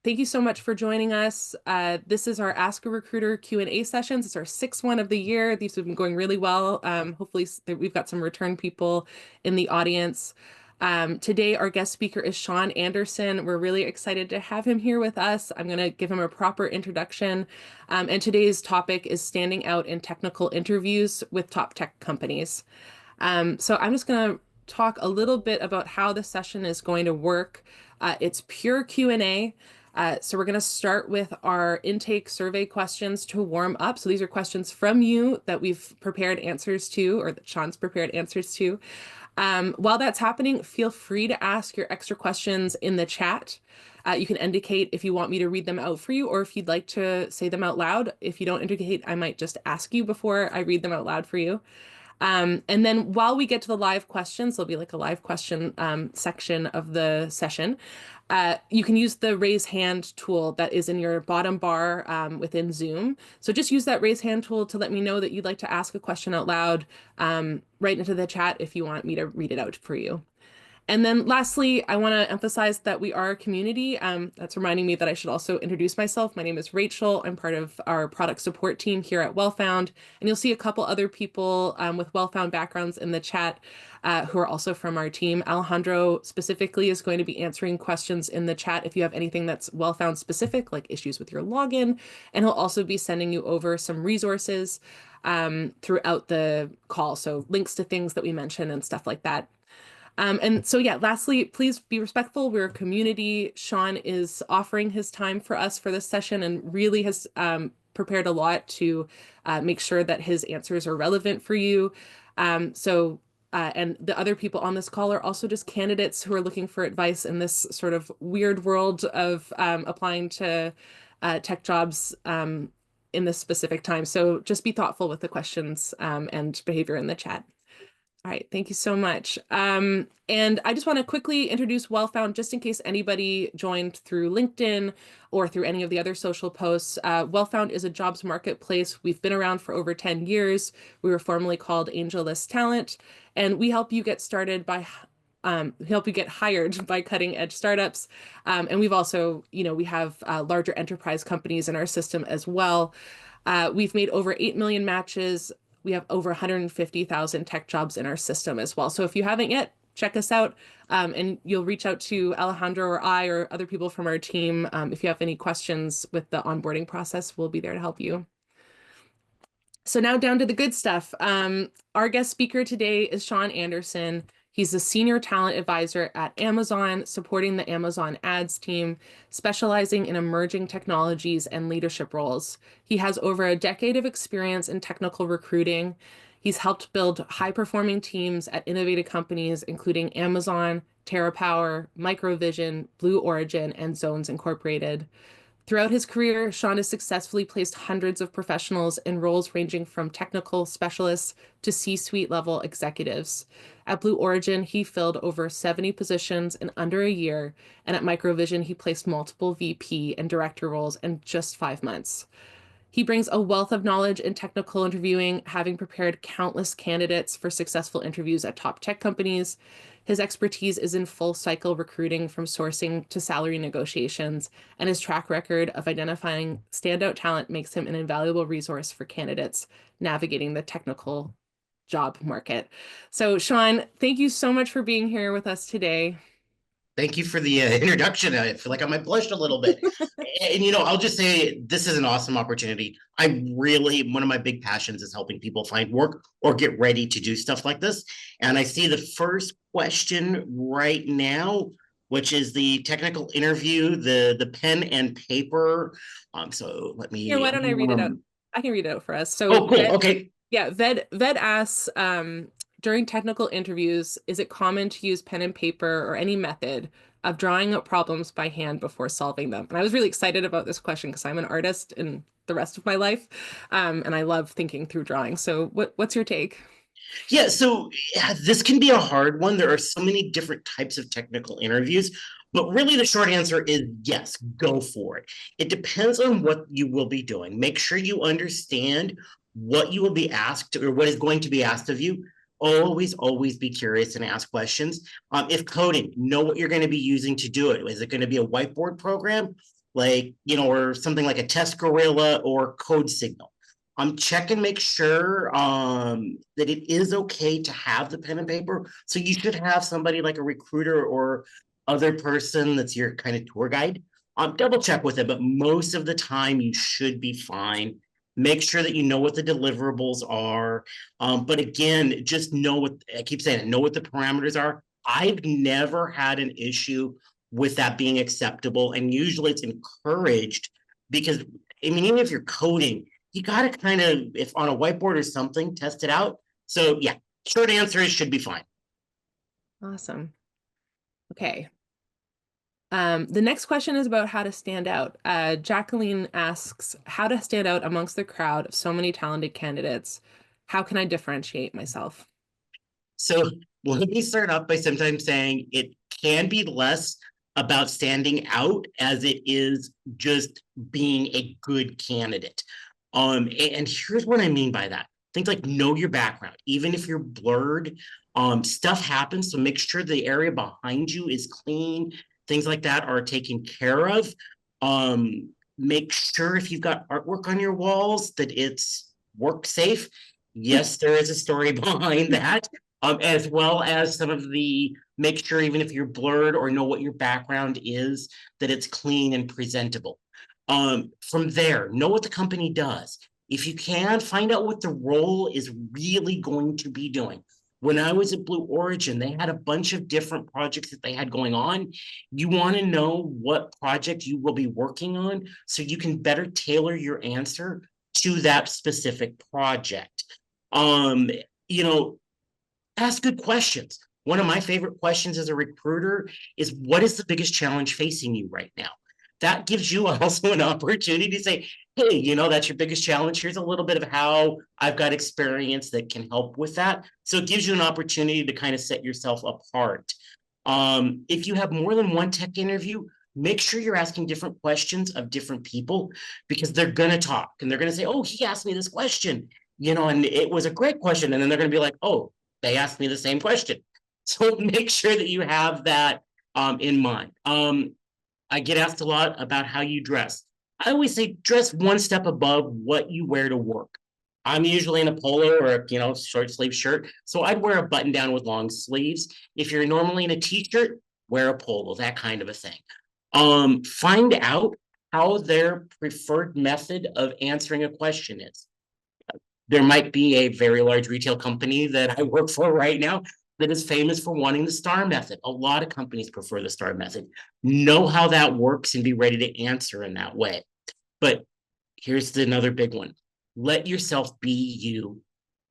Thank you so much for joining us. This is our Ask a Recruiter Q&A sessions. It's our sixth one of the year. These have been going really well. Hopefully we've got some return people in the audience. Today, our guest speaker is Sean Anderson. We're really excited to have him here with us. I'm going to give him a proper introduction. And today's topic is standing out in technical interviews with top tech companies. So I'm just going to talk a little bit about how the session is going to work. It's pure Q&A. So we're going to start with our intake survey questions to warm up. So these are questions from you that we've prepared answers to, or that Sean's prepared answers to. While that's happening, feel free to ask your extra questions in the chat. You can indicate if you want me to read them out for you, or if you'd like to say them out loud. If you don't indicate, I might just ask you before I read them out loud for you. And then while we get to the live questions, there'll be like a live question section of the session. You can use the raise hand tool that is in your bottom bar within Zoom. So just use that raise hand tool to let me know that you'd like to ask a question out loud right into the chat if you want me to read it out for you. And then lastly, I want to emphasize that we are a community. That's reminding me that I should also introduce myself. My name is Rachel. I'm part of our product support team here at Wellfound. And you'll see a couple other people with Wellfound backgrounds in the chat who are also from our team. Alejandro specifically is going to be answering questions in the chat if you have anything that's Wellfound specific, like issues with your login. And he'll also be sending you over some resources throughout the call. So links to things that we mentioned and stuff like that. And so, yeah, lastly, please be respectful. We're a community. Sean is offering his time for us for this session and really has prepared a lot to make sure that his answers are relevant for you. And the other people on this call are also just candidates who are looking for advice in this sort of weird world of applying to tech jobs in this specific time. So just be thoughtful with the questions and behavior in the chat. All right, thank you so much. And I just want to quickly introduce Wellfound just in case anybody joined through LinkedIn or through any of the other social posts. Wellfound is a jobs marketplace. We've been around for over 10 years. We were formerly called AngelList Talent, and we help you get started by help you get hired by cutting edge startups. And we've also, we have larger enterprise companies in our system as well. We've made over 8 million matches. We have over 150,000 tech jobs in our system as well. So if you haven't yet, check us out and you'll reach out to Alejandro or I or other people from our team. If you have any questions with the onboarding process, we'll be there to help you. So now down to the good stuff. Our guest speaker today is Sean Anderson. He's a senior talent advisor at Amazon, supporting the Amazon ads team, specializing in emerging technologies and leadership roles. He has over a decade of experience in technical recruiting. He's helped build high-performing teams at innovative companies, including Amazon, TerraPower, MicroVision, Blue Origin, and Zones Incorporated. Throughout his career, Sean has successfully placed hundreds of professionals in roles ranging from technical specialists to C-suite level executives. At Blue Origin, he filled over 70 positions in under a year, and at MicroVision, he placed multiple VP and director roles in just 5 months. He brings a wealth of knowledge in technical interviewing, having prepared countless candidates for successful interviews at top tech companies. His expertise is in full cycle recruiting from sourcing to salary negotiations, and his track record of identifying standout talent makes him an invaluable resource for candidates navigating the technical job market. So, Sean, thank you so much for being here with us today. Thank you for the introduction. I feel like I might blush a little bit. And, I'll just say this is an awesome opportunity. One of my big passions is helping people find work or get ready to do stuff like this. And I see the first question right now, which is the technical interview, the pen and paper. So let me. Here, why don't I read it out? I can read it out for us. So, oh, cool. Okay. Yeah, Ved asks, during technical interviews, is it common to use pen and paper or any method of drawing up problems by hand before solving them? And I was really excited about this question because I'm an artist in the rest of my life, and I love thinking through drawing. So what's your take? Yeah, so this can be a hard one. There are so many different types of technical interviews, but really the short answer is yes, go for it. It depends on what you will be doing. Make sure you understand what you will be asked or what is going to be asked of you. Always be curious and ask questions. If coding, know what you're going to be using to do it. Is it going to be a whiteboard program like, or something like a test gorilla or code signal. Check and make sure that it is okay to have the pen and paper. So you should have somebody like a recruiter or other person that's your kind of tour guide. Double check with it, but most of the time you should be fine. Make sure that you know what the deliverables are. But again, just know what I keep saying, know what the parameters are. I've never had an issue with that being acceptable. And usually it's encouraged because, I mean, even if you're coding, you got to kind of, if on a whiteboard or something, test it out. So yeah, short answer is should be fine. Awesome. Okay. The next question is about how to stand out. Jacqueline asks, how to stand out amongst the crowd of so many talented candidates. How can I differentiate myself? So let me start off by sometimes saying it can be less about standing out as it is just being a good candidate. And here's what I mean by that. Things like know your background, even if you're blurred, stuff happens. So make sure the area behind you is clean. Things like that are taken care of. Make sure if you've got artwork on your walls that it's work safe. Yes, there is a story behind that. As well as some of the make sure even if you're blurred or know what your background is, that it's clean and presentable. From there, know what the company does. If you can, find out what the role is really going to be doing. When I was at Blue Origin, they had a bunch of different projects that they had going on. You want to know what project you will be working on so you can better tailor your answer to that specific project. Um, you know, ask good questions. One of my favorite questions as a recruiter is what is the biggest challenge facing you right now? That gives you also an opportunity to say, hey, that's your biggest challenge. Here's a little bit of how I've got experience that can help with that. So it gives you an opportunity to kind of set yourself apart. If you have more than one tech interview, make sure you're asking different questions of different people because they're going to talk and they're going to say, oh, he asked me this question, and it was a great question. And then they're going to be like, oh, they asked me the same question. So make sure that you have that in mind. I get asked a lot about how you dress. I always say dress one step above what you wear to work. I'm usually in a polo or a short sleeve shirt, so I'd wear a button down with long sleeves. If you're normally in a t-shirt, wear a polo, that kind of a thing. Find out how their preferred method of answering a question is. There might be a very large retail company that I work for right now that is famous for wanting the STAR method. A lot of companies prefer the STAR method. Know how that works and be ready to answer in that way. But here's another big one. Let yourself be you.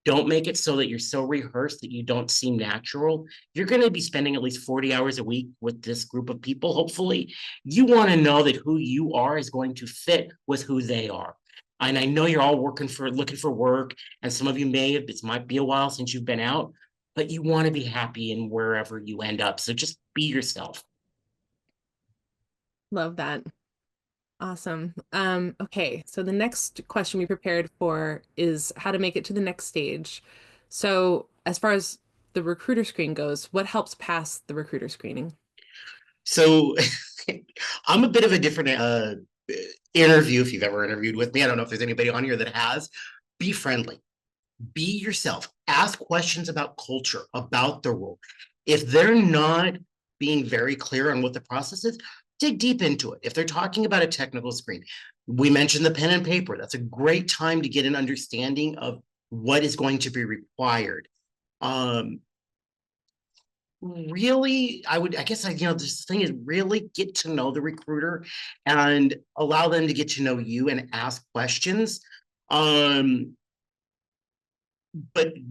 Don't make it so that you're so rehearsed that you don't seem natural. You're going to be spending at least 40 hours a week with this group of people, hopefully. You want to know that who you are is going to fit with who they are. And I know you're all looking for work, and some of you it might be a while since you've been out, but you want to be happy in wherever you end up. So just be yourself. Love that. Awesome. Okay, so the next question we prepared for is how to make it to the next stage. So as far as the recruiter screen goes, what helps pass the recruiter screening? So I'm a bit of a different interview. If you've ever interviewed with me, I don't know if there's anybody on here that has. Be friendly, be yourself, ask questions about culture, about the role. If they're not being very clear on what the process is, dig deep into it. If they're talking about a technical screen, we mentioned the pen and paper. That's a great time to get an understanding of what is going to be required. Really, I guess this thing is really get to know the recruiter and allow them to get to know you and ask questions. But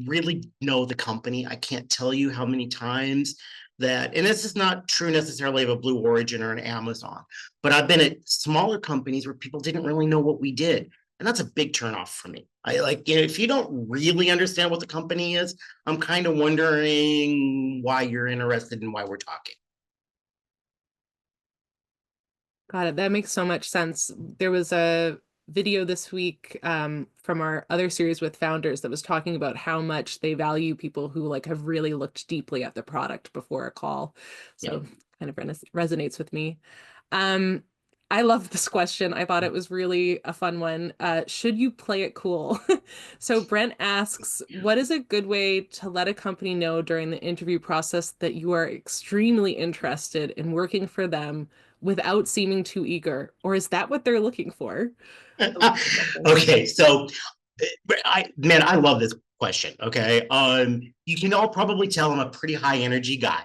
really know the company. I can't tell you how many times that, and this is not true necessarily of a Blue Origin or an Amazon, but I've been at smaller companies where people didn't really know what we did. And that's a big turnoff for me. I like, if you don't really understand what the company is, I'm kind of wondering why you're interested and why we're talking. Got it. That makes so much sense. There was a video this week from our other series with founders that was talking about how much they value people who have really looked deeply at the product before a call. Yeah. So kind of resonates with me. Um, I love this question. I thought it was really a fun one. Should you play it cool? So Brent asks, what is a good way to let a company know during the interview process that you are extremely interested in working for them without seeming too eager? Or is that what they're looking for? I love this question. Okay, so I love this question. Okay. You can all probably tell I'm a pretty high energy guy.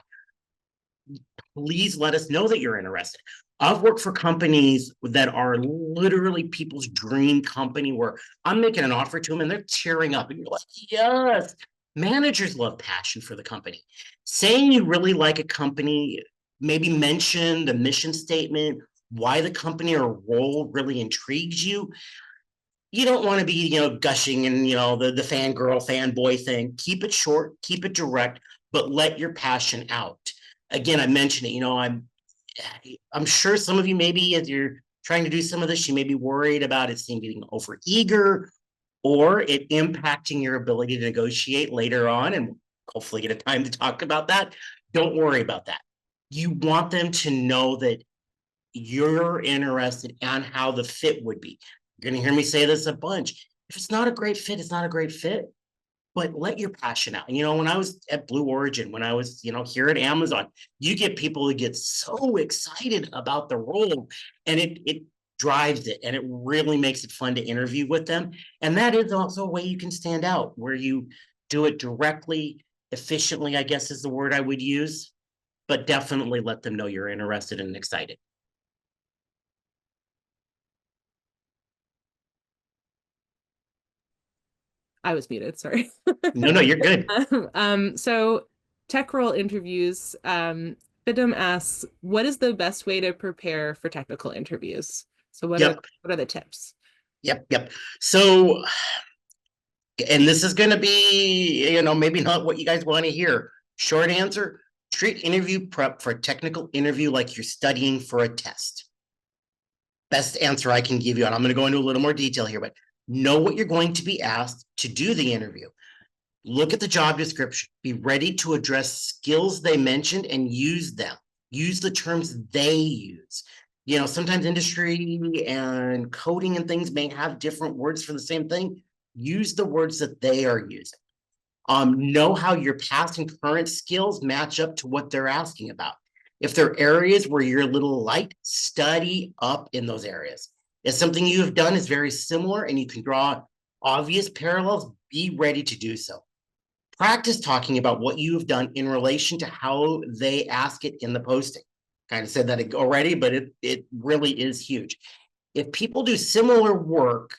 Please let us know that you're interested. I've worked for companies that are literally people's dream company where I'm making an offer to them and they're tearing up and you're like, yes. Managers love passion for the company. Saying you really like a company, maybe mention the mission statement, why the company or role really intrigues you. You don't want to be, gushing and, the fangirl, fanboy thing. Keep it short, keep it direct, but let your passion out. Again, I mentioned it, I'm sure some of you maybe as you're trying to do some of this, you may be worried about it seeming being over eager or it impacting your ability to negotiate later on and hopefully get a time to talk about that. Don't worry about that. You want them to know that you're interested and how the fit would be. You're going to hear me say this a bunch. If it's not a great fit, it's not a great fit, but let your passion out. When I was at Blue Origin, when I was, here at Amazon, you get people who get so excited about the role and it drives it and it really makes it fun to interview with them. And that is also a way you can stand out where you do it directly, efficiently, I guess is the word I would use, but definitely let them know you're interested and excited. I was muted, sorry. No, no, you're good. So tech role interviews, Bidum asks, what is the best way to prepare for technical interviews? So Yep. what are the tips? Yep. Yep. So, and this is going to be, maybe not what you guys want to hear. Short answer, treat interview prep for a technical interview like you're studying for a test. Best answer I can give you. And I'm going to go into a little more detail here, but know what you're going to be asked to do the interview. Look at the job description. Be ready to address skills they mentioned and use them. Use the terms they use. Sometimes industry and coding and things may have different words for the same thing. Use the words that they are using. Know how your past and current skills match up to what they're asking about. If there are areas where you're a little light, study up in those areas. If something you have done is very similar and you can draw obvious parallels, be ready to do so. Practice talking about what you have done in relation to how they ask it in the posting. Kind of said that already, but it really is huge. If people do similar work,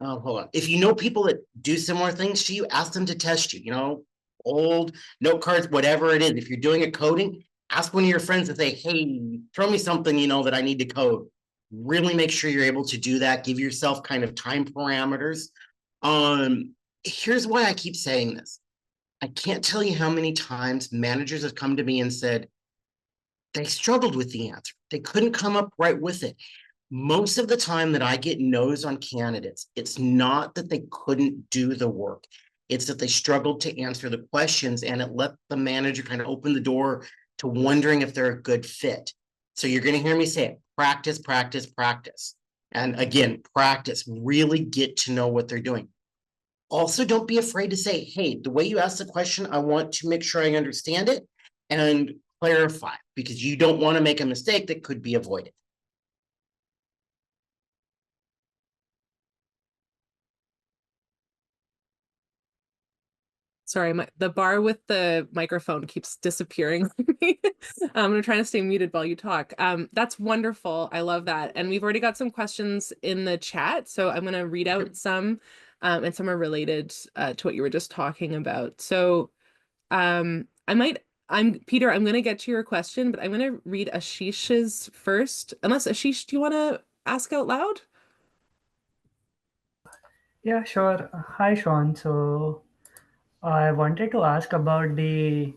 hold on. If you know people that do similar things to you, ask them to test you, old note cards, whatever it is. If you're doing a coding, ask one of your friends to say, hey, throw me something, that I need to code. Really make sure you're able to do that. Give yourself kind of time parameters. Here's why I keep saying this. I can't tell you how many times managers have come to me and said they struggled with the answer. They couldn't come up right with it. Most of the time that I get no's on candidates, it's not that they couldn't do the work. It's that they struggled to answer the questions and it let the manager kind of open the door to wondering if they're a good fit. So you're going to hear me say it, practice, practice, practice. And again, practice, really get to know what they're doing. Also, don't be afraid to say, hey, the way you ask the question, I want to make sure I understand it and clarify because you don't want to make a mistake that could be avoided. Sorry, the bar with the microphone keeps disappearing. I'm gonna try to stay muted while you talk. That's wonderful. I love that. And we've already got some questions in the chat, so I'm gonna read out some, and some are related to what you were just talking about. So Peter, I'm gonna get to your question, but I'm gonna read Ashish's first. Unless Ashish, do you want to ask out loud? Yeah, sure. Hi, Sean. So I wanted to ask about the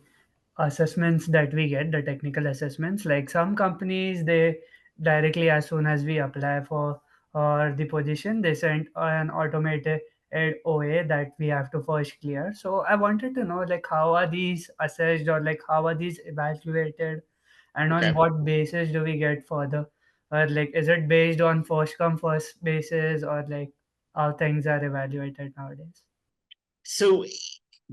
assessments that we get, the technical assessments. Like some companies, they directly, as soon as we apply for the position, they send an automated OA that we have to first clear. So I wanted to know, like, how are these assessed or like how are these evaluated, and on Okay. what basis do we get further or like is it based on first come first basis, or like how things are evaluated nowadays? So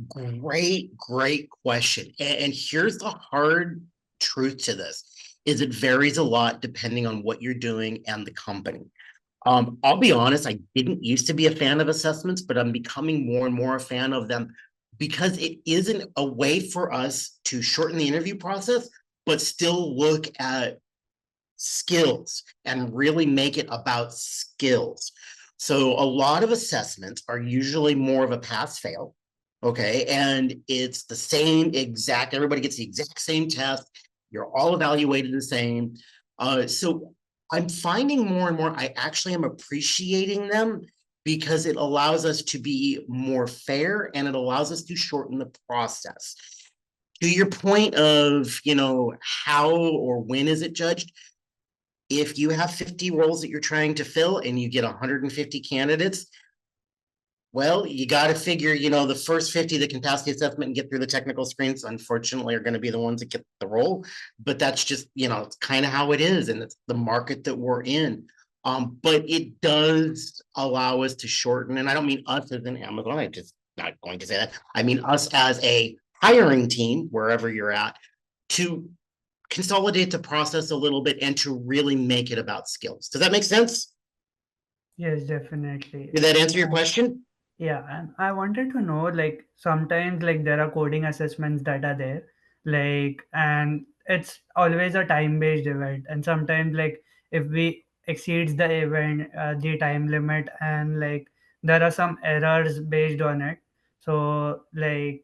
great question. And here's the hard truth to this is it varies a lot depending on what you're doing and the company. I'll be honest, I didn't used to be a fan of assessments, but I'm becoming more and more a fan of them because it isn't a way for us to shorten the interview process, but still look at skills and really make it about skills. So a lot of assessments are usually more of a pass fail. Okay. And it's the same exact, everybody gets the exact same test. You're all evaluated the same. So I'm finding more and more, I actually am appreciating them because it allows us to be more fair and it allows us to shorten the process. To your point of, how or when is it judged? If you have 50 roles that you're trying to fill and you get 150 candidates, well, you got to figure, the first 50 that can pass the assessment and get through the technical screens, unfortunately, are going to be the ones that get the role. But that's just, it's kind of how it is. And it's the market that we're in. But it does allow us to shorten, and I don't mean us as in Amazon, I'm just not going to say that. I mean us as a hiring team, wherever you're at, to consolidate the process a little bit and to really make it about skills. Does that make sense? Yes, definitely. Did that answer your question? Yeah, and I wanted to know, like, sometimes like there are coding assessments that are there, like, and it's always a time-based event, and sometimes like if we exceeds the event, the time limit, and like there are some errors based on it. So like,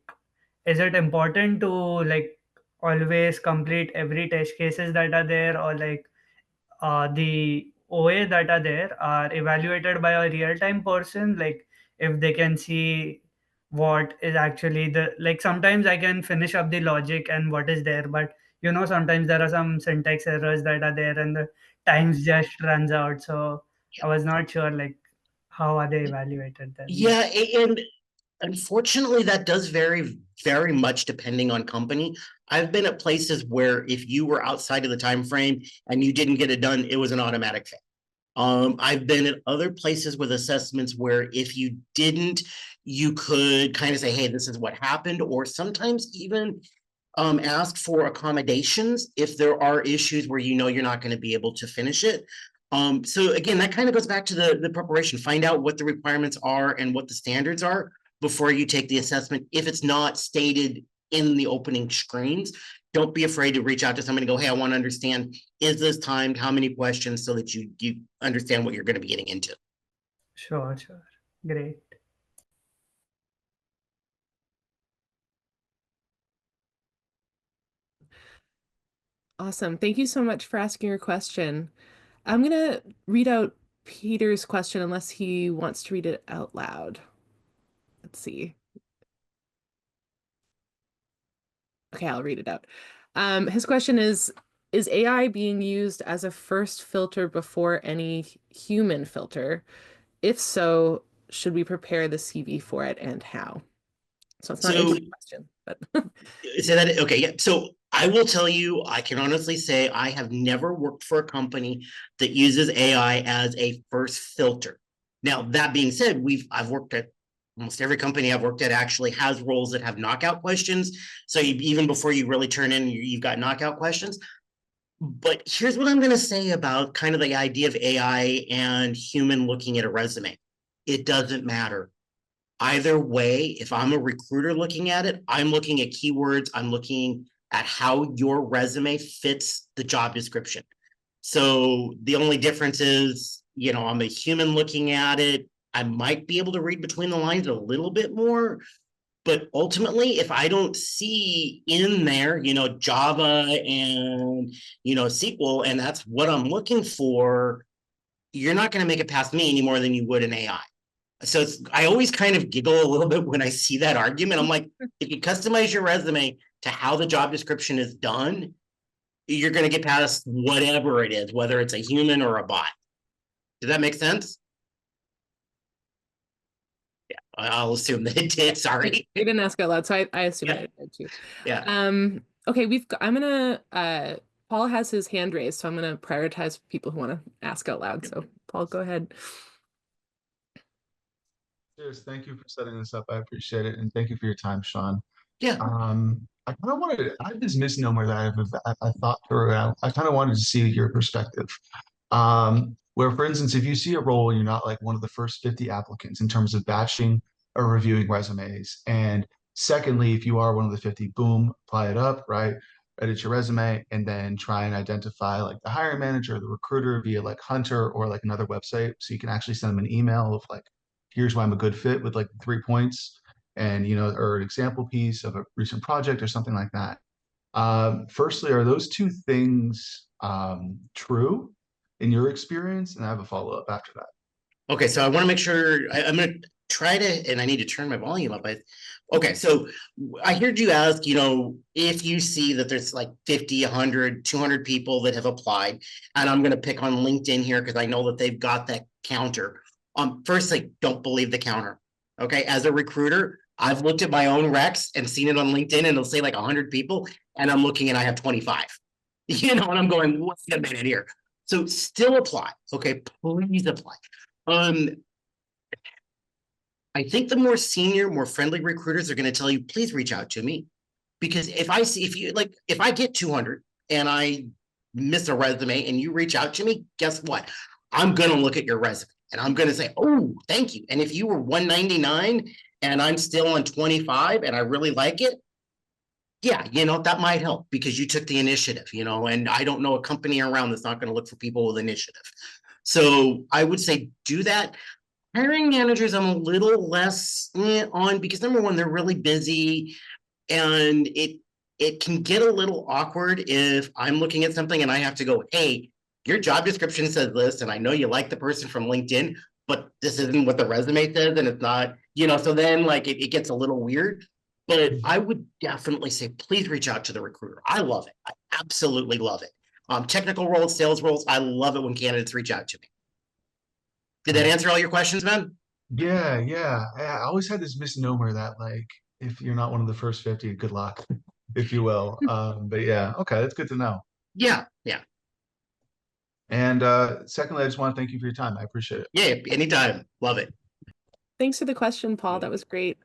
is it important to like always complete every test cases that are there, or like the OA that are there are evaluated by a real-time person, like if they can see what is actually the, like sometimes I can finish up the logic and what is there, but sometimes there are some syntax errors that are there and the times just runs out. So I was not sure like how are they evaluated then. But Yeah, and unfortunately, that does vary very much depending on company. I've been at places where if you were outside of the time frame and you didn't get it done, it was an automatic fail. I've been at other places with assessments where if you didn't, you could kind of say, hey, this is what happened, or sometimes even ask for accommodations if there are issues where you're not going to be able to finish it. So again, that kind of goes back to the preparation. Find out what the requirements are and what the standards are before you take the assessment. If it's not stated in the opening screens, don't be afraid to reach out to somebody and go, hey, I want to understand, is this timed? How many questions, so that you understand what you're going to be getting into. sure, sure. Great. Awesome. Thank you so much for asking your question. I'm going to read out Peter's question unless he wants to read it out loud. Let's see. Okay, I'll read it out. His question is AI being used as a first filter before any human filter? If so, should we prepare the CV for it and how? So it's not So answering the question, but say that. Okay, yeah. So I will tell you, I can honestly say I have never worked for a company that uses AI as a first filter. Now, that being said, I've worked at almost every company I've worked at actually has roles that have knockout questions. So even before you really turn in, you've got knockout questions. But here's what I'm going to say about kind of the idea of AI and human looking at a resume. It doesn't matter. Either way, if I'm a recruiter looking at it, I'm looking at keywords, I'm looking at how your resume fits the job description. So the only difference is, I'm a human looking at it. I might be able to read between the lines a little bit more, but ultimately, if I don't see in there, Java and, SQL, and that's what I'm looking for, you're not going to make it past me any more than you would an AI. So I always kind of giggle a little bit when I see that argument. I'm like, if you customize your resume to how the job description is done, you're going to get past whatever it is, whether it's a human or a bot. Does that make sense? Yeah, I'll assume that it did. Sorry. we didn't ask out loud, so I assume Yeah. that it did too. Yeah. Okay, I'm gonna Paul has his hand raised, so I'm going to prioritize people who want to ask out loud. So Paul, go ahead. Cheers. Thank you for setting this up. I appreciate it. And thank you for your time, Sean. Yeah. I kind of I have this misnomer that I thought through. I kind of wanted to see your perspective. Where, for instance, if you see a role, you're not like one of the first 50 applicants in terms of batching or reviewing resumes. And secondly, if you are one of the 50, boom, apply it up, right? Edit your resume and then try and identify like the hiring manager or the recruiter via like Hunter or like another website. So you can actually send them an email of like, here's why I'm a good fit with like 3 points and, or an example piece of a recent project or something like that. Firstly, are those two things true in your experience? And I have a follow-up after that. Okay, so I want to make sure I'm going to try to, and I need to turn my volume up. Okay, so I heard you ask, if you see that there's like 50, 100, 200 people that have applied, and I'm going to pick on LinkedIn here because I know that they've got that counter. Firstly, don't believe the counter. Okay, as a recruiter, I've looked at my own recs and seen it on LinkedIn, and it'll say like 100 people, and I'm looking and I have 25. And I'm going, what's a minute here? So still apply. Okay, please apply. I think the more senior, more friendly recruiters are going to tell you, please reach out to me. Because if I get 200 and I miss a resume and you reach out to me, guess what? I'm going to look at your resume and I'm going to say, oh, thank you. And if you were 199 and I'm still on 25 and I really like it, yeah, that might help because you took the initiative, and I don't know a company around that's not going to look for people with initiative. So I would say do that. Hiring managers, I'm a little less on because number one, they're really busy and it can get a little awkward if I'm looking at something and I have to go, hey, your job description says this, and I know you like the person from LinkedIn, but this isn't what the resume says, and it's not, so then like it gets a little weird. But I would definitely say, please reach out to the recruiter. I love it. I absolutely love it. Technical roles, sales roles, I love it when candidates reach out to me. Did that answer all your questions, man? Yeah. I always had this misnomer that like, if you're not one of the first 50, good luck, if you will. But yeah, okay, that's good to know. Yeah. And secondly, I just want to thank you for your time. I appreciate it. Yeah, anytime. Love it. Thanks for the question, Paul. That was great.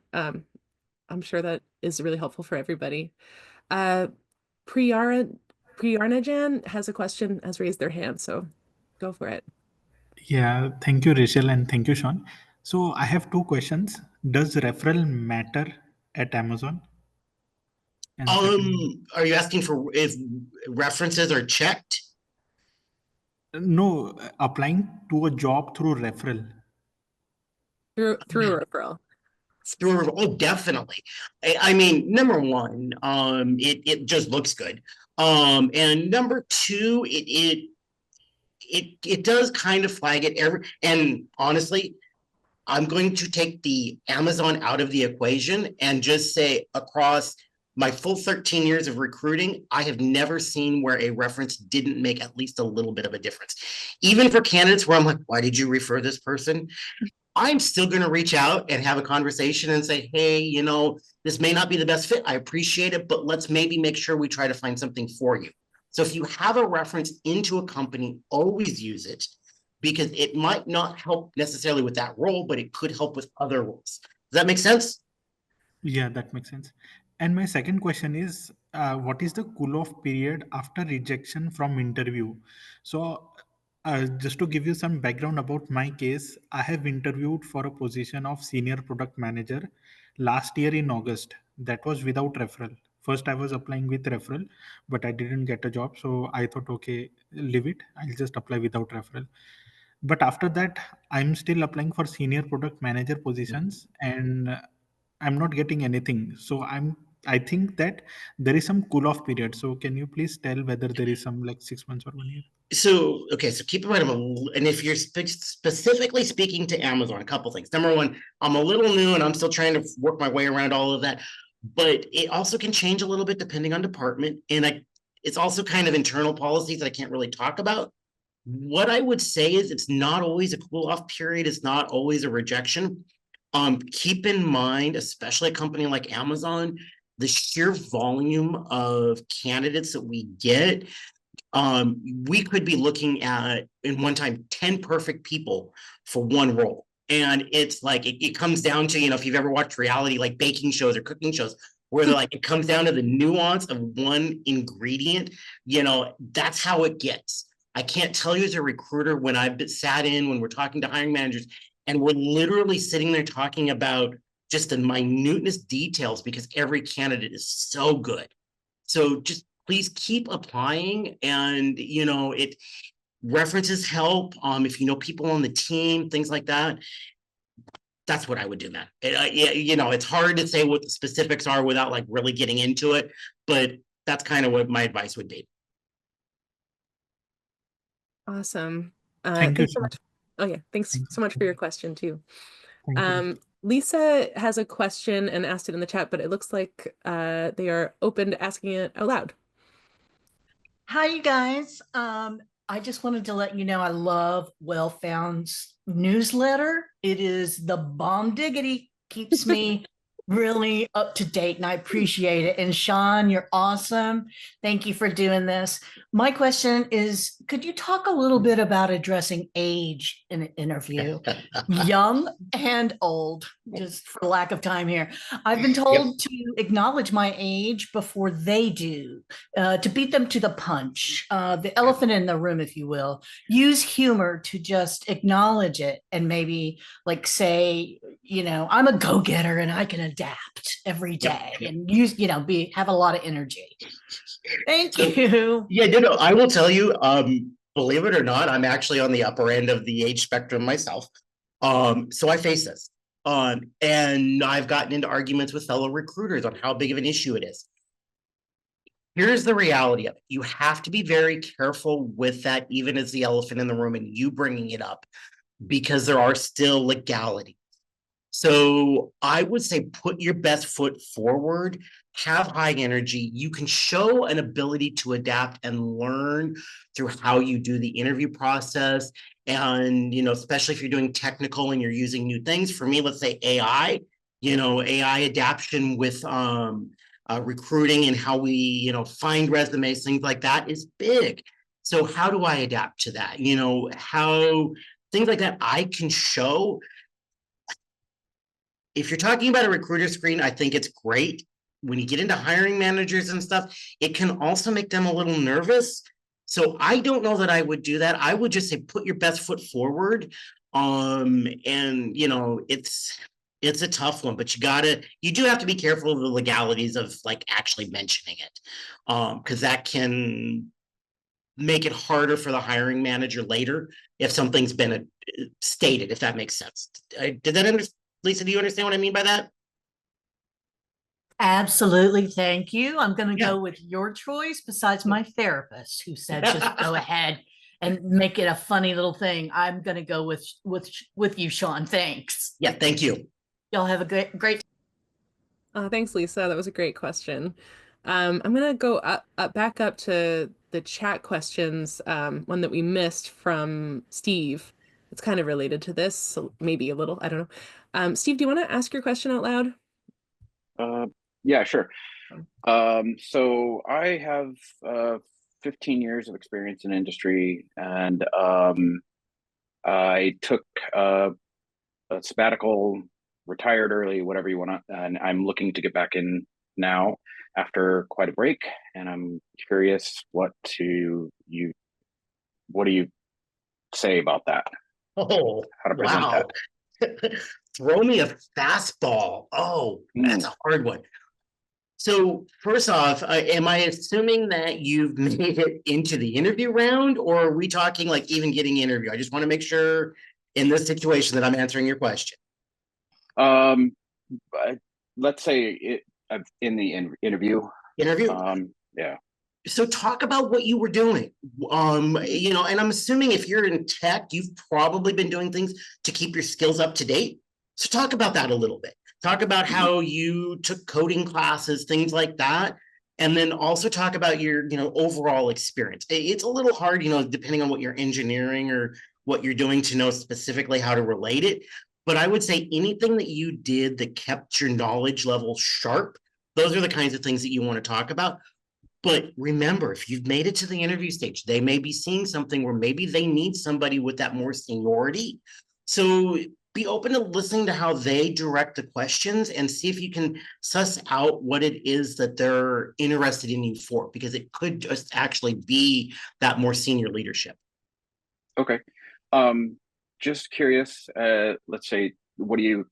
I'm sure that is really helpful for everybody. Priyarnajan has a question, has raised their hand, so go for it. Yeah, thank you, Rachel, and thank you, Sean. So I have two questions. Does referral matter at Amazon? And Are you asking for if references are checked? no, applying to a job through referral. Through a referral. Oh, definitely. I mean, number one, it just looks good. And number two, it does kind of flag it and honestly, I'm going to take the Amazon out of the equation and just say across my full 13 years of recruiting, I have never seen where a reference didn't make at least a little bit of a difference. Even for candidates where I'm like, why did you refer this person? I'm still going to reach out and have a conversation and say, hey, this may not be the best fit. I appreciate it, but let's maybe make sure we try to find something for you. So if you have a reference into a company, always use it because it might not help necessarily with that role, but it could help with other roles. Does that make sense? Yeah, that makes sense. And my second question is, what is the cool-off period after rejection from interview? So just to give you some background about my case, I have interviewed for a position of senior product manager last year in August. That was without referral. First, I was applying with referral, but I didn't get a job. So I thought, okay, leave it. I'll just apply without referral. But after that, I'm still applying for senior product manager positions and I'm not getting anything. So I think that there is some cool off period. So can you please tell whether there is some like 6 months or 1 year? So keep in mind, and if you're specifically speaking to Amazon, a couple things. Number one, I'm a little new and I'm still trying to work my way around all of that, but it also can change a little bit depending on department. And it's also kind of internal policies that I can't really talk about. What I would say is it's not always a cool off period. It's not always a rejection. Keep in mind, especially a company like Amazon, the sheer volume of candidates that we get, we could be looking at in one time 10 perfect people for one role. And it's like it comes down to, if you've ever watched reality like baking shows or cooking shows, where they're like, it comes down to the nuance of one ingredient, that's how it gets. I can't tell you as a recruiter, when I've sat in, when we're talking to hiring managers, and we're literally sitting there talking about just the minuteness details, because every candidate is so good. So just please keep applying, and it references help. If you know people on the team, things like that. That's what I would do, man. It's hard to say what the specifics are without like really getting into it, but that's kind of what my advice would be. Awesome. Thank you Thanks so so much. Oh yeah, thanks so much for your question too. Thank you. Lisa has a question and asked it in the chat, but it looks like they are open to asking it out loud. Hi, you guys. I just wanted to let you know I love Wellfound's newsletter. It is the bomb diggity, keeps me really up to date, and I appreciate it. And Sean, you're awesome. Thank you for doing this. My question is, could you talk a little bit about addressing age in an interview? Young and old, just for lack of time here. I've been told to acknowledge my age before they do, to beat them to the punch, the elephant in the room, if you will. Use humor to just acknowledge it, and maybe like say, I'm a go-getter and I can adapt every day, and use, have a lot of energy. Thank you. Yeah, I will tell you, believe it or not, I'm actually on the upper end of the age spectrum myself. So I face this. And I've gotten into arguments with fellow recruiters on how big of an issue it is. Here's the reality of it. You have to be very careful with that, even as the elephant in the room and you bringing it up, because there are still legalities. So I would say put your best foot forward, have high energy. You can show an ability to adapt and learn through how you do the interview process. And, especially if you're doing technical and you're using new things. For me, let's say AI, AI adaptation with recruiting and how we, find resumes, things like that is big. So how do I adapt to that? How things like that I can show. If you're talking about a recruiter screen, I think it's great. When you get into hiring managers and stuff, it can also make them a little nervous. So I don't know that I would do that. I would just say put your best foot forward. And it's a tough one, but you do have to be careful of the legalities of like actually mentioning it. Because that can make it harder for the hiring manager later if something's been stated, if that makes sense. Did that Lisa, do you understand what I mean by that? Absolutely. Thank you. I'm going to go with your choice, besides my therapist, who said just go ahead and make it a funny little thing. I'm going to go with you, Sean. Thanks. Yeah, thank you. Y'all have a great. Thanks, Lisa. That was a great question. I'm gonna go back up to the chat questions, one that we missed from Steve. It's kind of related to this, so maybe a little, I don't know. Steve, do you want to ask your question out loud? Yeah, sure. So I have 15 years of experience in industry, and I took a sabbatical, retired early, whatever you want to, and I'm looking to get back in now after quite a break. And I'm curious, what do you say about that? Oh, how to present wow. That? Throw me a fastball. Oh, that's a hard one. So first off, am I assuming that you've made it into the interview round, or are we talking like even getting interview? I just want to make sure in this situation that I'm answering your question. Let's say in the interview. Yeah. So talk about what you were doing, and I'm assuming if you're in tech, you've probably been doing things to keep your skills up to date. So talk about that a little bit. Talk about how you took coding classes, things like that. And then also talk about your, overall experience. It's a little hard, depending on what you're engineering or what you're doing to know specifically how to relate it. But I would say anything that you did that kept your knowledge level sharp, those are the kinds of things that you want to talk about. But remember, if you've made it to the interview stage, they may be seeing something where maybe they need somebody with that more seniority. So be open to listening to how they direct the questions and see if you can suss out what it is that they're interested in you for, because it could just actually be that more senior leadership. Okay. Just curious, let's say, what do you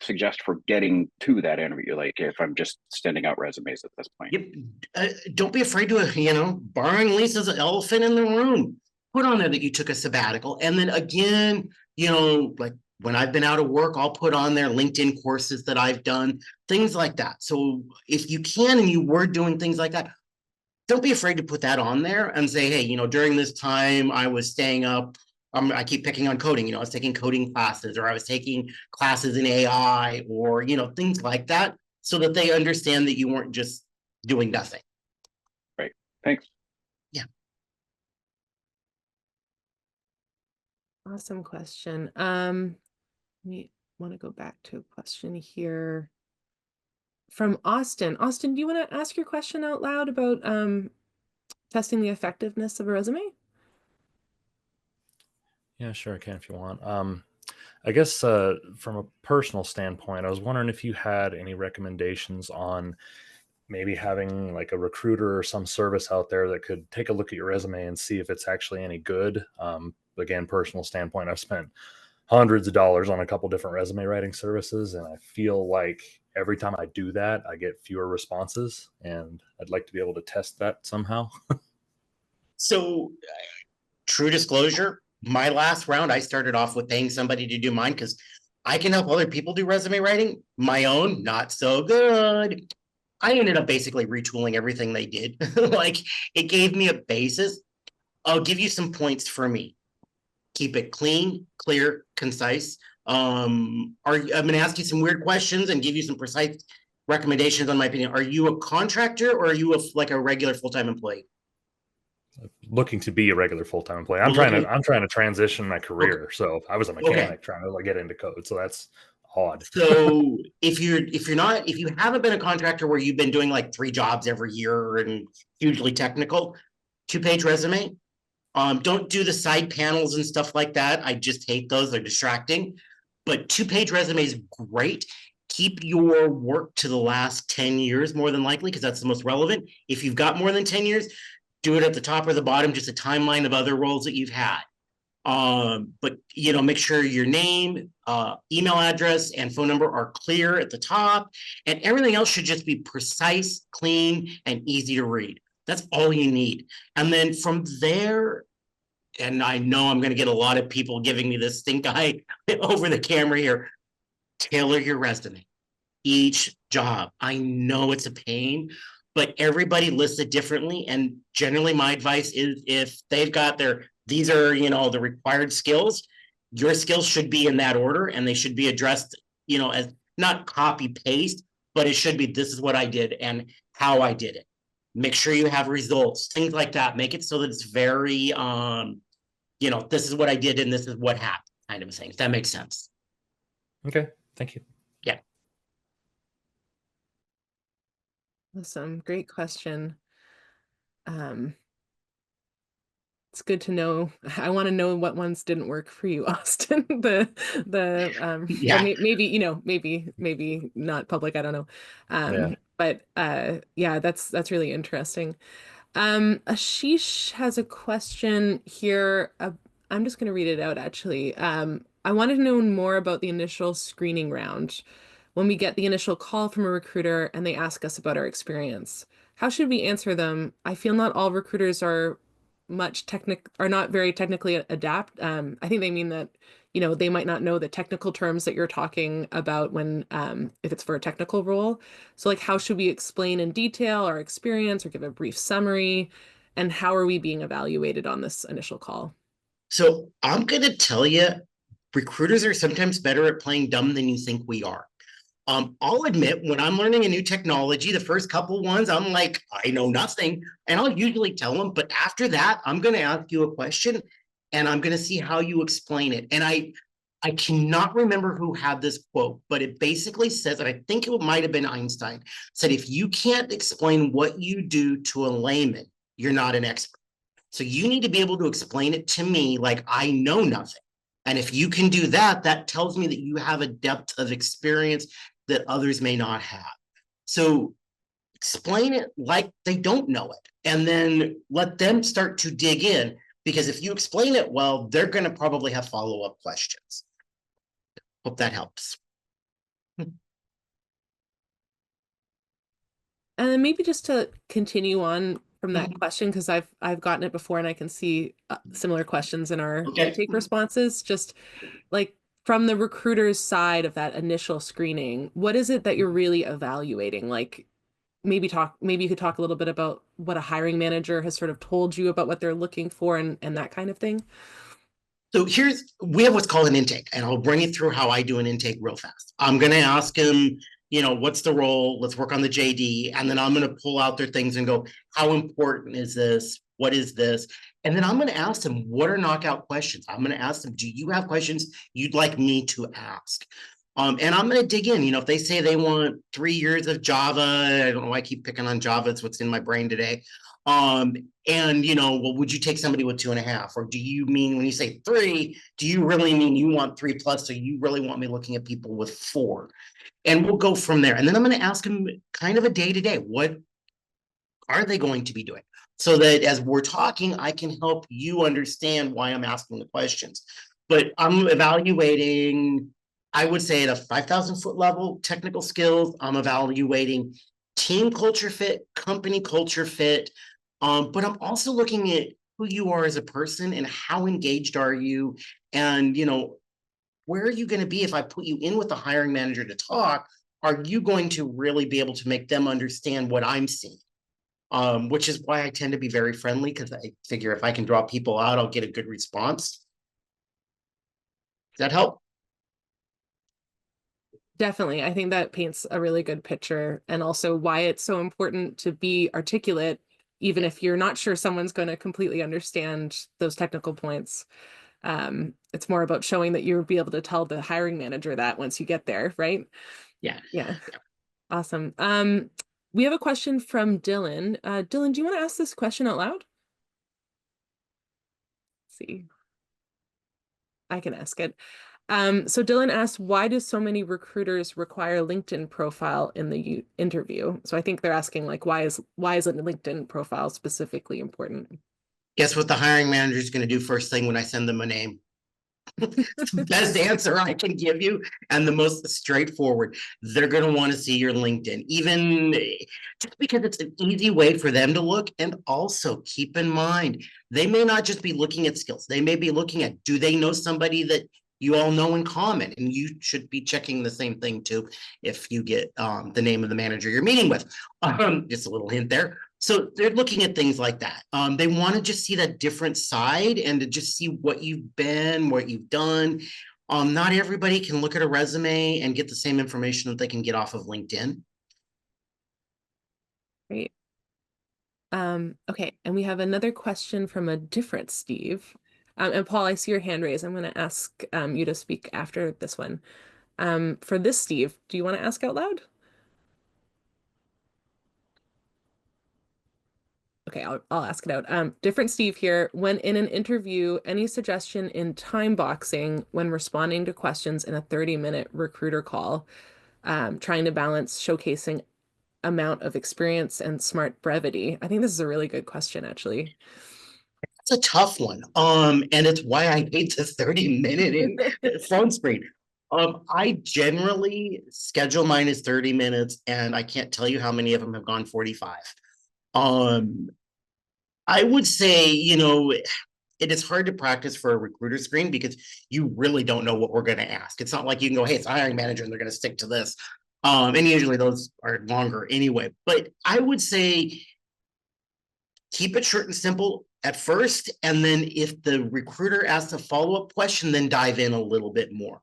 suggest for getting to that interview? Like if I'm just sending out resumes at this point. Yep. Don't be afraid to, borrowing Lisa's elephant in the room. Put on there that you took a sabbatical. And then again, like when I've been out of work, I'll put on there LinkedIn courses that I've done, things like that. So if you can, and you were doing things like that, don't be afraid to put that on there and say, hey, during this time I was staying up. I keep picking on coding, I was taking coding classes, or I was taking classes in AI, or, things like that, so that they understand that you weren't just doing nothing. Right. Thanks. Yeah. Awesome question. We want to go back to a question here from Austin. Austin, do you want to ask your question out loud about testing the effectiveness of a resume? Yeah, sure, I can if you want. I guess from a personal standpoint, I was wondering if you had any recommendations on maybe having like a recruiter or some service out there that could take a look at your resume and see if it's actually any good. Again, personal standpoint, I've spent hundreds of dollars on a couple different resume writing services, and I feel like every time I do that, I get fewer responses, and I'd like to be able to test that somehow. So, true disclosure, my last round, I started off with paying somebody to do mine because I can help other people do resume writing. My own, not so good. I ended up basically retooling everything they did. Like, it gave me a basis. I'll give you some points for me. Keep it clean, clear, concise. I'm going to ask you some weird questions and give you some precise recommendations on my opinion. Are you a contractor, or are you like a regular full-time employee? Looking to be a regular full-time employee. I'm trying to transition my career. Okay. So I was a mechanic trying to get into code. So that's odd. So if you haven't been a contractor where you've been doing like 3 jobs every year and hugely technical, 2-page resume. Don't do the side panels and stuff like that. I just hate those. They're distracting. But 2-page resume is great. Keep your work to the last 10 years more than likely, because that's the most relevant. If you've got more than 10 years, do it at the top or the bottom, just a timeline of other roles that you've had. But make sure your name, email address, and phone number are clear at the top, and everything else should just be precise, clean, and easy to read. That's all you need. And then from there, and I know I'm going to get a lot of people giving me this stink eye over the camera here, tailor your resume. Each job. I know it's a pain, but everybody lists it differently. And generally my advice is, if they've got these are, the required skills, your skills should be in that order, and they should be addressed, as not copy paste, but it should be, this is what I did and how I did it. Make sure you have results, things like that. Make it so that it's very, this is what I did and this is what happened, kind of a thing. If that makes sense. Okay. Thank you. Yeah. Awesome. Great question. It's good to know. I want to know what ones didn't work for you, Austin. Yeah. Maybe not public. I don't know. Yeah. But yeah, that's really interesting. Ashish has a question here. I'm just going to read it out, actually. I wanted to know more about the initial screening round. When we get the initial call from a recruiter and they ask us about our experience, how should we answer them? I feel not all recruiters are not very technically adept. I think they mean that, they might not know the technical terms that you're talking about when, if it's for a technical role. So like, how should we explain in detail our experience or give a brief summary? And how are we being evaluated on this initial call? So I'm going to tell you, recruiters are sometimes better at playing dumb than you think we are. I'll admit, when I'm learning a new technology, the first couple ones, I'm like, I know nothing. And I'll usually tell them. But after that, I'm going to ask you a question and I'm going to see how you explain it. And I cannot remember who had this quote, but it basically says, and I think it might have been Einstein, said, if you can't explain what you do to a layman, you're not an expert. So you need to be able to explain it to me like I know nothing. And if you can do that, that tells me that you have a depth of experience that others may not have. So explain it like they don't know it, and then let them start to dig in, because if you explain it well, they're going to probably have follow-up questions. Hope that helps. And then maybe just to continue on from that question, because I've gotten it before and I can see similar questions in our intake responses, just like from the recruiter's side of that initial screening, what is it that you're really evaluating? Like maybe you could talk a little bit about what a hiring manager has sort of told you about what they're looking for and that kind of thing. So we have what's called an intake, and I'll bring you through how I do an intake real fast. I'm going to ask them, what's the role? Let's work on the JD. And then I'm going to pull out their things and go, how important is this? What is this? And then I'm going to ask them, what are knockout questions? I'm going to ask them, do you have questions you'd like me to ask? And I'm going to dig in. If they say they want 3 years of Java, I don't know why I keep picking on Java. It's what's in my brain today. Well, would you take somebody with 2.5? Or do you mean, when you say 3, do you really mean you want 3+? So you really want me looking at people with 4? And we'll go from there. And then I'm going to ask them kind of a day-to-day. What are they going to be doing? So that as we're talking, I can help you understand why I'm asking the questions. But I'm evaluating, I would say, at a 5,000-foot level, technical skills. I'm evaluating team culture fit, company culture fit. But I'm also looking at who you are as a person and how engaged are you, and where are you going to be if I put you in with the hiring manager to talk? Are you going to really be able to make them understand what I'm seeing? Which is why I tend to be very friendly, because I figure if I can draw people out, I'll get a good response. Does that help? Definitely. I think that paints a really good picture, and also why it's so important to be articulate, even if you're not sure someone's going to completely understand those technical points. It's more about showing that you'll be able to tell the hiring manager that once you get there, right? Yeah. Awesome. We have a question from Dylan. Dylan, do you want to ask this question out loud? Let's see. I can ask it. So Dylan asked, why do so many recruiters require LinkedIn profile in the interview? So I think they're asking, like, why is a LinkedIn profile specifically important? Guess what the hiring manager is going to do first thing when I send them a name? It's the best answer I can give you, and the most straightforward. They're going to want to see your LinkedIn, even just because it's an easy way for them to look. And also keep in mind, they may not just be looking at skills. They may be looking at, do they know somebody that you all know in common? And you should be checking the same thing too if you get the name of the manager you're meeting with. Just a little hint there. So they're looking at things like that. They want to just see that different side and to just see what you've been, what you've done. Not everybody can look at a resume and get the same information that they can get off of LinkedIn. Great. Okay, and we have another question from a different Steve. And Paul, I see your hand raised. I'm going to ask you to speak after this one. For this Steve, do you want to ask out loud? Okay, I'll ask it out. Different Steve here. When in an interview, any suggestion in time boxing when responding to questions in a 30-minute recruiter call, trying to balance showcasing amount of experience and smart brevity? I think this is a really good question, actually. It's a tough one. And it's why I hate this 30-minute phone screen. I generally schedule mine as 30 minutes, and I can't tell you how many of them have gone 45. I would say, it is hard to practice for a recruiter screen because you really don't know what we're going to ask. It's not like you can go, hey, it's a hiring manager and they're going to stick to this. And usually those are longer anyway. But I would say keep it short and simple at first, and then if the recruiter asks a follow-up question, then dive in a little bit more.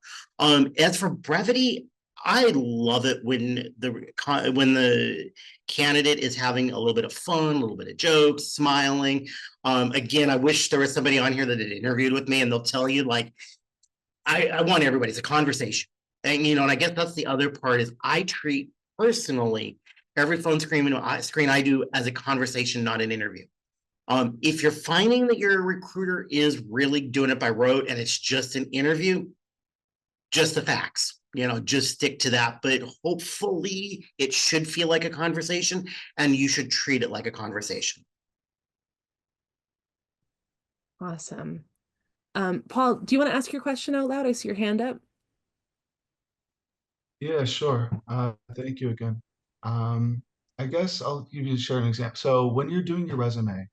As for brevity, I love it when the candidate is having a little bit of fun, a little bit of jokes, smiling. Again, I wish there was somebody on here that had interviewed with me, and they'll tell you, like, I want everybody, it's a conversation. And, you know, and I guess that's the other part is I treat personally every phone screen I do as a conversation, not an interview. If you're finding that your recruiter is really doing it by rote and it's just an interview, just the facts, you know, just stick to that. But hopefully it should feel like a conversation and you should treat it like a conversation. Awesome. Paul, do you want to ask your question out loud? I see your hand up. Yeah, sure. Thank you again. I guess I'll give you share an example. So when you're doing your resume,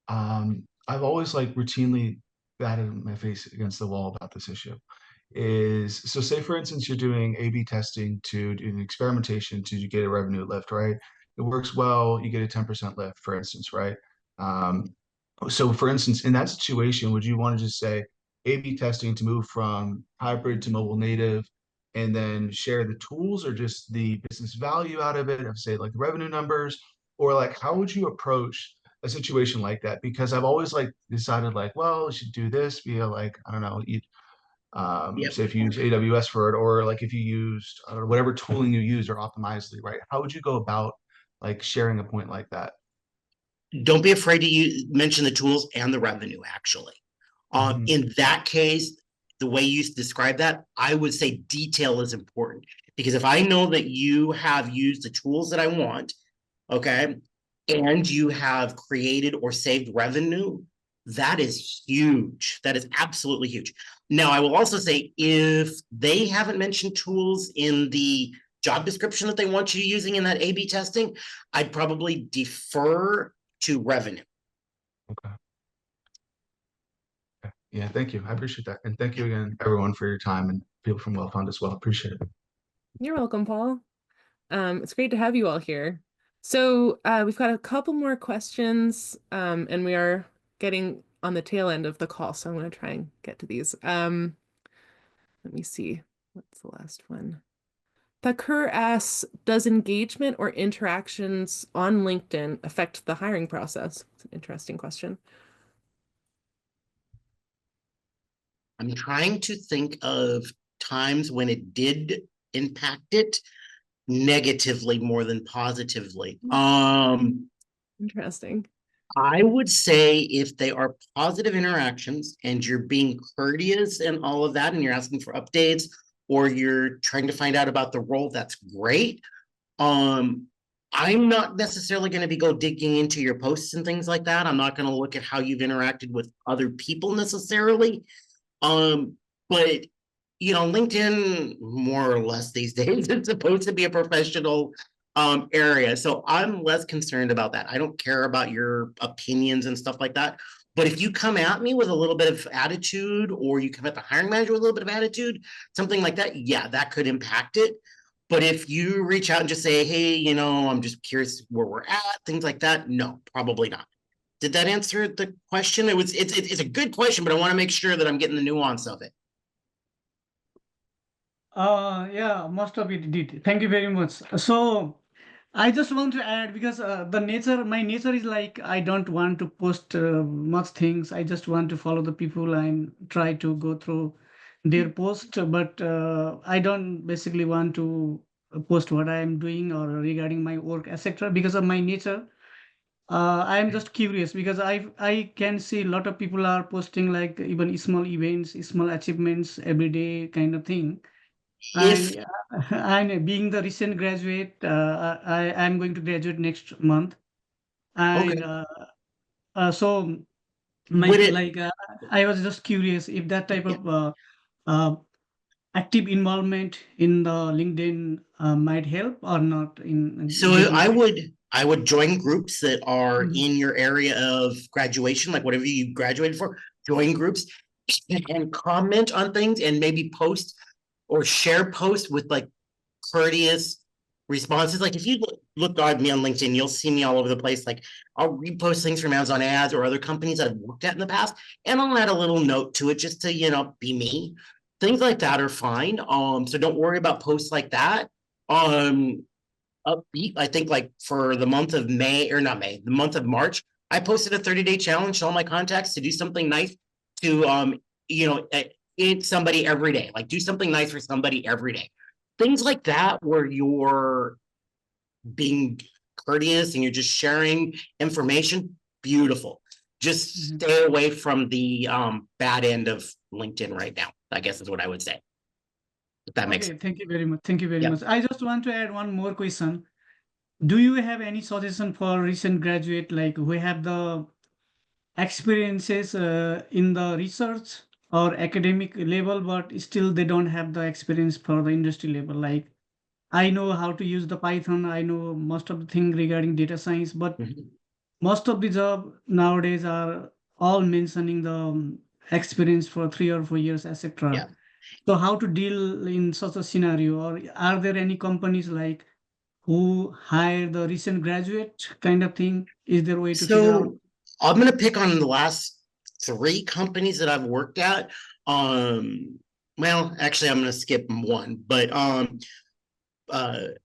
I've always like routinely batted my face against the wall about this issue. Is so say for instance you're doing A/B testing to do an experimentation to get a revenue lift, right? It works well, you get a 10% lift, for instance, right? Um, so for instance, in that situation, would you want to just say A/B testing to move from hybrid to mobile native and then share the tools or just the business value out of it of say like the revenue numbers? Or like how would you approach a situation like that? Because I've always like decided like, well, you should do this via like, I don't know, Yep. say if you use AWS for it, or like if you used whatever tooling you use or Optimizely, right? How would you go about like sharing a point like that? Don't be afraid to mention the tools and the revenue, actually. Mhm. In that case, the way you describe that, I would say detail is important. Because if I know that you have used the tools that I want, okay, and you have created or saved revenue, that is huge. That is absolutely huge. Now, I will also say if they haven't mentioned tools in the job description that they want you using in that A/B testing, I'd probably defer to revenue. Okay. Okay. Yeah, thank you. I appreciate that. And thank you again, everyone, for your time and people from Wellfound as well. Appreciate it. You're welcome, Paul. It's great to have you all here. So we've got a couple more questions, and we are getting on the tail end of the call, so I'm going to try and get to these. Let me see. What's the last one? Thakur asks, does engagement or interactions on LinkedIn affect the hiring process? It's an interesting question. I'm trying to think of times when it did impact it negatively more than positively. Interesting. I would say if they are positive interactions and you're being courteous and all of that, and you're asking for updates or you're trying to find out about the role, that's great. I'm not necessarily going to go digging into your posts and things like that. I'm not going to look at how you've interacted with other people necessarily. But you know, LinkedIn more or less these days, it's supposed to be a professional area. So I'm less concerned about that. I don't care about your opinions and stuff like that. But if you come at me with a little bit of attitude, or you come at the hiring manager with a little bit of attitude, something like that, yeah, that could impact it. But if you reach out and just say, hey, you know, I'm just curious where we're at, things like that, no, probably not. Did that answer the question? It's a good question, but I want to make sure that I'm getting the nuance of it. Yeah, most of it did. Thank you very much. So I just want to add because my nature is like I don't want to post much things. I just want to follow the people and try to go through their post, but I don't basically want to post what I am doing or regarding my work, etc. Because of my nature. I am just curious because I can see a lot of people are posting like even small events, small achievements, everyday kind of thing. If And and being the recent graduate, I am going to graduate next month, and okay, so would it? I was just curious if that type Yeah. of uh, active involvement in the LinkedIn might help or not in So getting. I would join groups that are Mhm. in your area of graduation, like whatever you graduated for. Join groups and comment on things, and maybe post or share posts with like courteous responses. Like if you look at me on LinkedIn, you'll see me all over the place. Like I'll repost things from Amazon ads or other companies I've worked at in the past, and I'll add a little note to it just to, you know, be me. Things like that are fine. So don't worry about posts like that. Um, Upbeat, I think like for the month of May, or not May, the month of March, I posted a 30-day challenge to all my contacts to do something nice to, you know, somebody every day. Like do something nice for somebody every day. Things like that where you're being courteous and you're just sharing information, beautiful. Just stay away from the bad end of LinkedIn right now, I guess is what I would say. If that makes Okay, sense. thank you very much. Thank you very Yeah. much. I just want to add one more question. Do you have any suggestion for recent graduate, like who have the experiences in the research or academic level, but still they don't have the experience for the industry level? Like I know how to use the Python, I know most of the thing regarding data science, but Mhm. most of the job nowadays are all mentioning the experience for 3 or 4 years, etc. Yeah. So how to deal in such a scenario? Or are there any companies like who hire the recent graduate kind of thing? Is there a way to figure out? So I'm going to pick on the last 3 companies that I've worked at. Well, actually, I'm going to skip one, but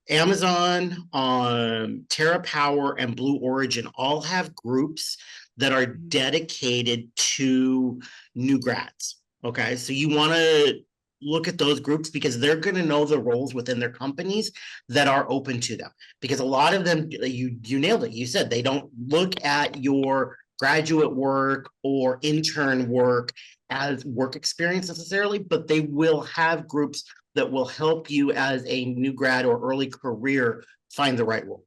Amazon, TerraPower, and Blue Origin all have groups that are dedicated to new grads. Okay, so you want to look at those groups because they're going to know the roles within their companies that are open to them. Because a lot of them, you nailed it. You said they don't look at your graduate work or intern work as work experience necessarily, but they will have groups that will help you as a new grad or early career find the right role.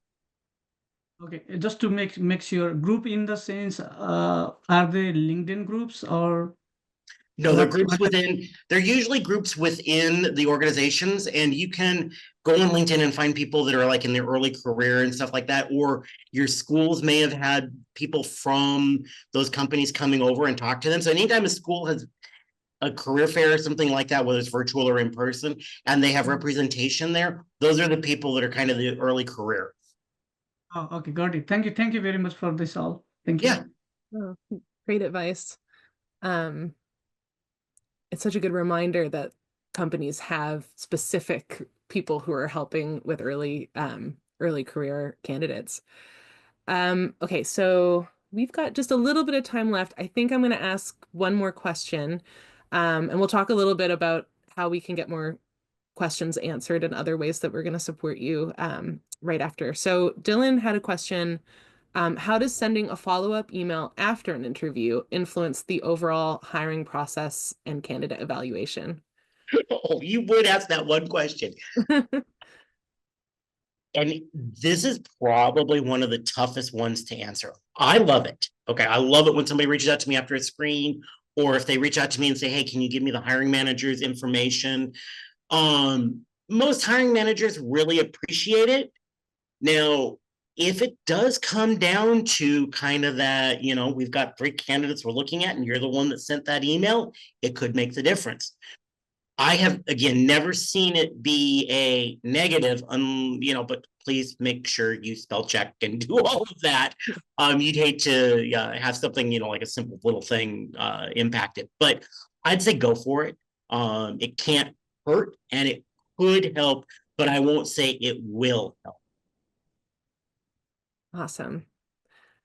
Okay, just to make sure, group in the sense, are they LinkedIn groups or No, they're groups what? within, they're usually groups within the organizations, and you can go on LinkedIn and find people that are like in their early career and stuff like that, or your schools may have had people from those companies coming over and talk to them. So anytime a school has a career fair or something like that, whether it's virtual or in person, and they have representation there, those are the people that are kind of the early career. Oh, okay, got it. Thank you. Thank you very much for this all. Thank you. Yeah. Oh, great advice. It's such a good reminder that companies have specific people who are helping with early career candidates. Okay, so we've got just a little bit of time left. I think I'm going to ask one more question, and we'll talk a little bit about how we can get more questions answered and other ways that we're going to support you right after. So Dylan had a question. How does sending a follow-up email after an interview influence the overall hiring process and candidate evaluation? Oh, you would ask that one question. And this is probably one of the toughest ones to answer. I love it. Okay. I love it when somebody reaches out to me after a screen, or if they reach out to me and say, hey, can you give me the hiring manager's information? Most hiring managers really appreciate it. Now, if it does come down to kind of that, we've got 3 candidates we're looking at, and you're the one that sent that email, it could make the difference. I have, again, never seen it be a negative, but please make sure you spell check and do all of that. You'd hate to have something, like a simple little thing impact it, but I'd say go for it. It can't hurt, and it could help, but I won't say it will help. Awesome.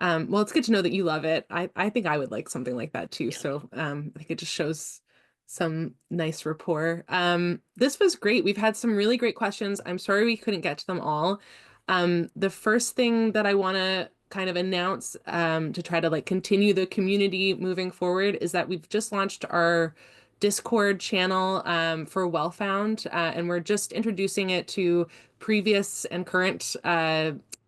Well, it's good to know that you love it. I think I would like something like that too. So I think it just shows some nice rapport. This was great. We've had some really great questions. I'm sorry we couldn't get to them all. The first thing that I want to kind of announce to try to continue the community moving forward is that we've just launched our Discord channel for Wellfound, and we're just introducing it to previous and current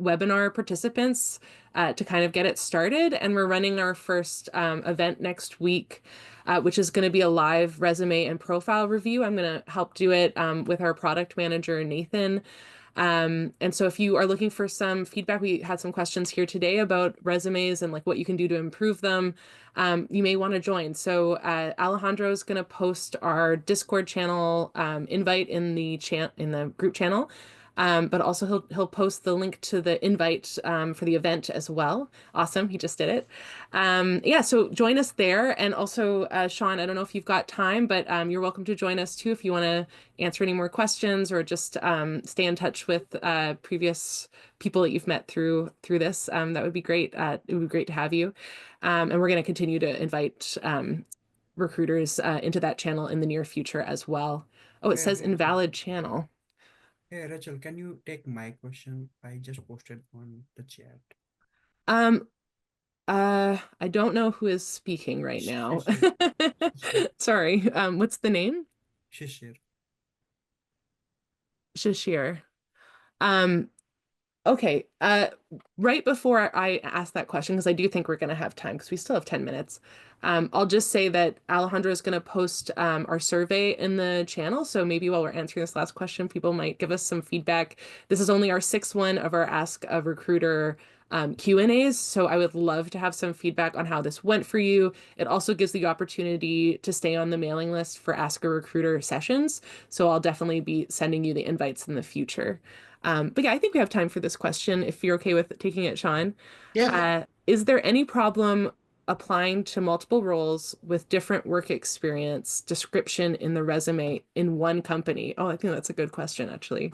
webinar participants to kind of get it started. And we're running our first event next week, which is going to be a live resume and profile review. I'm going to help do it with our product manager, Nathan. And so if you are looking for some feedback, we had some questions here today about resumes and what you can do to improve them. You may want to join. So Alejandro is going to post our Discord channel invite in the group channel. But also he'll post the link to the invite for the event as well. Awesome, he just did it. Yeah, so join us there. And also, Sean, I don't know if you've got time, but you're welcome to join us too if you want to answer any more questions or just stay in touch with previous people that you've met through this. That would be great. It would be great to have you. And we're going to continue to invite recruiters into that channel in the near future as well. Oh, it Hey, says hey, Rachel. invalid channel. Hey, Rachel, can you take my question? I just posted on the chat. I don't know who is speaking right now. Shishir. Sorry. What's the name? Shishir. Shashir. Okay. Right before I ask that question, because I do think we're going to have time because we still have 10 minutes. I'll just say that Alejandro is going to post our survey in the channel. So maybe while we're answering this last question, people might give us some feedback. This is only our sixth one of our Ask a Recruiter Q&As. So I would love to have some feedback on how this went for you. It also gives the opportunity to stay on the mailing list for Ask a Recruiter sessions. So I'll definitely be sending you the invites in the future. But yeah, I think we have time for this question if you're okay with taking it, Sean. Yeah. Is there any problem applying to multiple roles with different work experience description in the resume in one company? Oh, I think that's a good question, actually.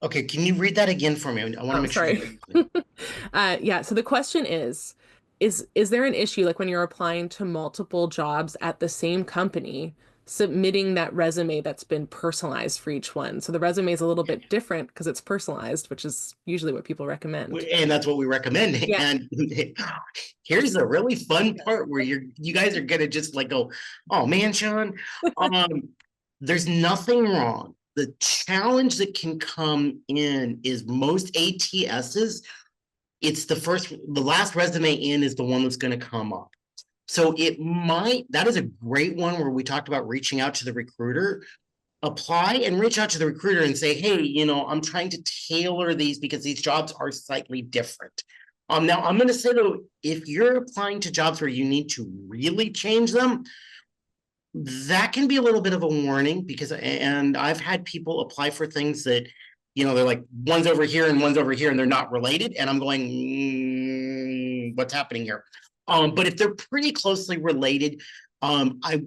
Okay, can you read that again for me? I want to make sure. Sorry. Yeah, so the question is there an issue like when you're applying to multiple jobs at the same company, submitting that resume that's been personalized for each one? So the resume is a little bit different because it's personalized, which is usually what people recommend. And that's what we recommend. Yeah. And here's the really fun part where you guys are gonna just like go, oh man, Sean, there's nothing wrong. The challenge that can come in is most ATSs, it's the last resume in is the one that's going to come up. So that is a great one where we talked about reaching out to the recruiter. Apply and reach out to the recruiter and say, hey, I'm trying to tailor these because these jobs are slightly different. Now I'm going to say though, if you're applying to jobs where you need to really change them, that can be a little bit of a warning and I've had people apply for things that, they're like one's over here and one's over here and they're not related. And I'm going, what's happening here? But if they're pretty closely related, I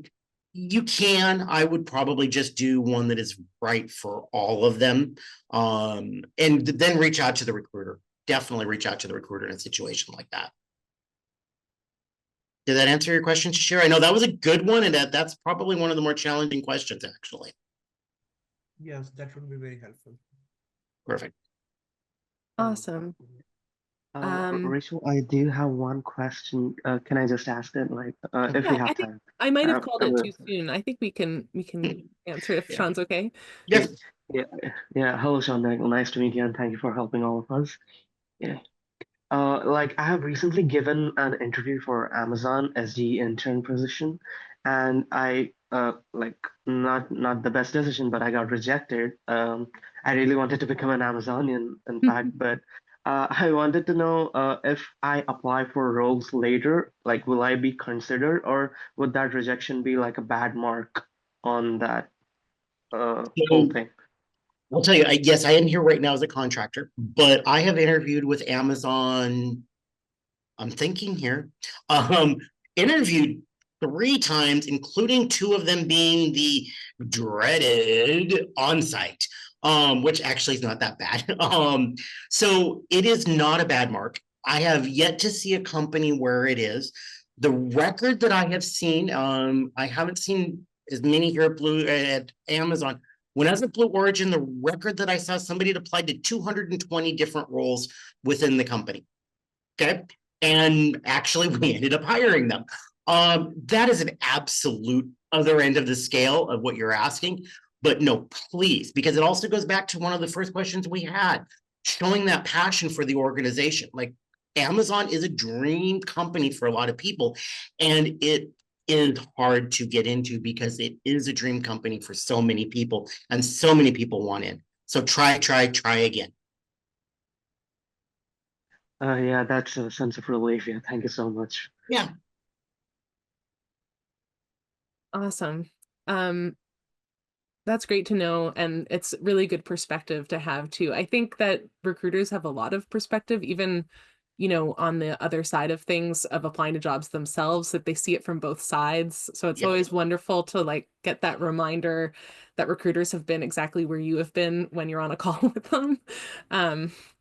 would probably just do one that is right for all of them. And then reach out to the recruiter. Definitely reach out to the recruiter in a situation like that. Did that answer your question, Shashir? I know that was a good one, and that's probably one of the more challenging questions, actually. Yes, that would be very helpful. Perfect. Awesome. Rachel, I do have one question. Can I just ask it, if we have time? I might have called it too soon. I think we can answer it if Sean's okay. Yes. Yeah. Hello, Sean. Nice to meet you, and thank you for helping all of us. Yeah. I have recently given an interview for Amazon SD intern position, and I not the best decision, but I got rejected. I really wanted to become an Amazonian, in fact, but I wanted to know if I apply for roles later, will I be considered, or would that rejection be like a bad mark on that whole thing? I'll tell you, yes, I am here right now as a contractor, but I have interviewed with Amazon. I'm thinking here, interviewed 3 times, including 2 of them being the dreaded on-site, which actually is not that bad. So it is not a bad mark. I have yet to see a company where it is. The record that I have seen, I haven't seen as many here at Amazon. When I was at Blue Origin, the record that I saw, somebody had applied to 220 different roles within the company. Okay. And actually, we ended up hiring them. That is an absolute other end of the scale of what you're asking. But no, please, because it also goes back to one of the first questions we had, showing that passion for the organization. Like Amazon is a dream company for a lot of people. And it is hard to get into because it is a dream company for so many people and so many people want in. So try again. Yeah, that's a sense of relief. Yeah, thank you so much. Yeah. Awesome. That's great to know. And it's really good perspective to have too. I think that recruiters have a lot of perspective, even on the other side of things of applying to jobs themselves, that they see it from both sides. So it's always wonderful to get that reminder that recruiters have been exactly where you have been when you're on a call with them.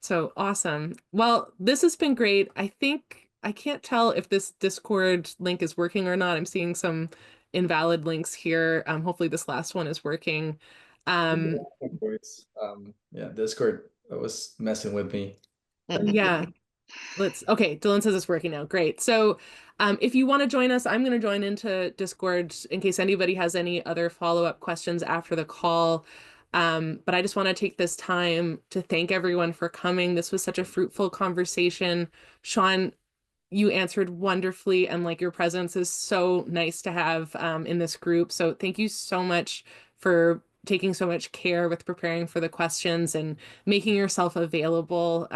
So awesome. Well, this has been great. I think I can't tell if this Discord link is working or not. I'm seeing some invalid links here. Hopefully this last one is working. Yeah, Discord was messing with me. Yeah. Okay, Dylan says it's working now. Great. So if you want to join us, I'm going to join into Discord in case anybody has any other follow-up questions after the call. But I just want to take this time to thank everyone for coming. This was such a fruitful conversation. Sean, you answered wonderfully, and like your presence is so nice to have in this group. So thank you so much for taking so much care with preparing for the questions and making yourself available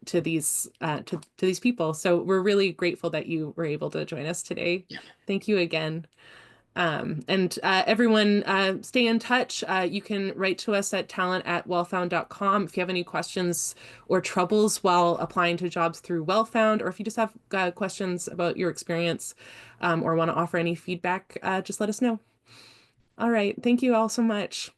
to these to these people. So we're really grateful that you were able to join us today. Yeah. Thank you again. And everyone, stay in touch. You can write to us at talent@wellfound.com if you have any questions or troubles while applying to jobs through Wellfound, or if you just have questions about your experience or want to offer any feedback, just let us know. All right. Thank you all so much.